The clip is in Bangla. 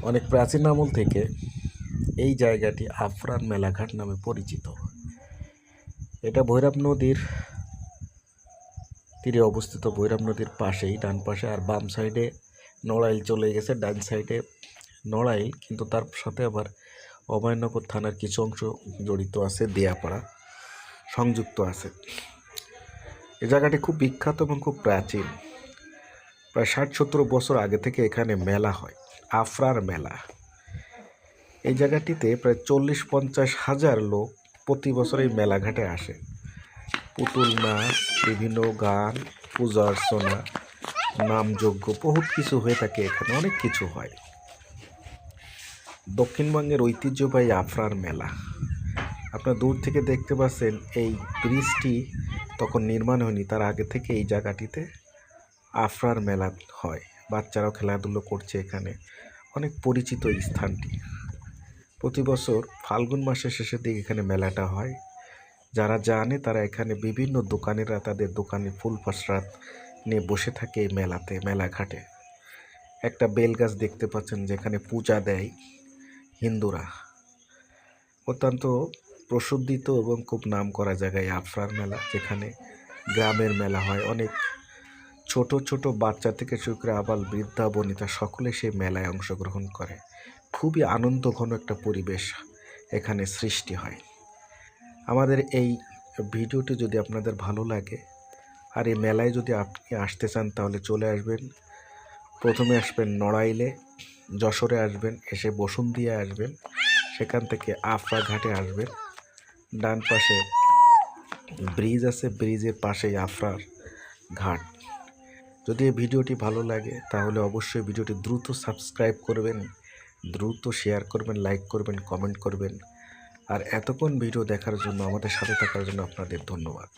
অনেক প্রাচীন আমল থেকে এই জায়গাটি আফরান মেলাঘাট নামে পরিচিত। এটা ভৈরব নদীর তীরে অবস্থিত। ভৈরব নদীর পাশেই, ডান পাশে, আর বাম সাইডে নড়াইল চলে গেছে, ডান সাইডে নড়াইল, কিন্তু তার সাথে আবার অভয়নগর থানার কিছু অংশ জড়িত আছে, দেয়াপাড়া সংযুক্ত আছে। এই জায়গাটি খুব বিখ্যাত এবং খুব প্রাচীন। প্রায় 60-70 বছর আগে থেকে এখানে মেলা হয়, আফরার মেলা। এই জায়গাটিতে প্রায় 40-50 হাজার লোক প্রতি বছর এই মেলাঘাটে আসে। পুতুল নাচ, বিভিন্ন গান, পূজা অর্চনা, নামযজ্ঞ, বহুত কিছু হয়ে থাকে এখানে, অনেক কিছু হয়। দক্ষিণবঙ্গের ঐতিহ্যবাহী আফরার মেলা। আপনার দূর থেকে দেখতে পাচ্ছেন এই ব্রিজটি তখন নির্মাণ হয়নি, তার আগে থেকে এই জায়গাটিতে আফরার মেলা হয়। বাচ্চারাও খেলাধুলো করছে এখানে, অনেক পরিচিত এই স্থানটি। প্রতি বছর ফাল্গুন মাসের শেষের দিকে এখানে মেলাটা হয়। যারা জানে তারা এখানে বিভিন্ন দোকানিরা তাদের দোকানে ফুল প্রসাদ নিয়ে বসে থাকে এই মেলাতে, মেলাঘাটে। একটা বেল গাছ দেখতে পাচ্ছেন যেখানে পূজা দেয় হিন্দুরা। অত্যন্ত প্রসিদ্ধ এবং খুব নাম করা জায়গায় আফরার মেলা, যেখানে গ্রামের মেলা হয়। অনেক ছোট ছোট বাচ্চা থেকে শুরু করে আবাল বৃদ্ধা বনিতা সকলে সেই মেলায় অংশগ্রহণ করে। খুবই আনন্দঘন একটা পরিবেশ এখানে সৃষ্টি হয়। আমাদের এই ভিডিওটি যদি আপনাদের ভালো লাগে আর এই মেলায় যদি আপনি আসতে চান তাহলে চলে আসবেন। প্রথমে আসবেন নড়াইলে, যশোরে আসবেন, এসে বসুন্ধিয়া আসবেন, সেখান থেকে আফরা ঘাটে আসবেন। ডান পাশে ব্রিজ আছে, ব্রিজের পাশেই আফরার ঘাট। যদি এই ভিডিওটি ভালো লাগে তাহলে অবশ্যই ভিডিওটি দ্রুত সাবস্ক্রাইব করবেন, দ্রুত শেয়ার করবেন, লাইক করবেন, কমেন্ট করবেন। আর এতক্ষণ ভিডিও দেখার জন্য, আমাদের সাথে থাকার জন্য আপনাদের ধন্যবাদ।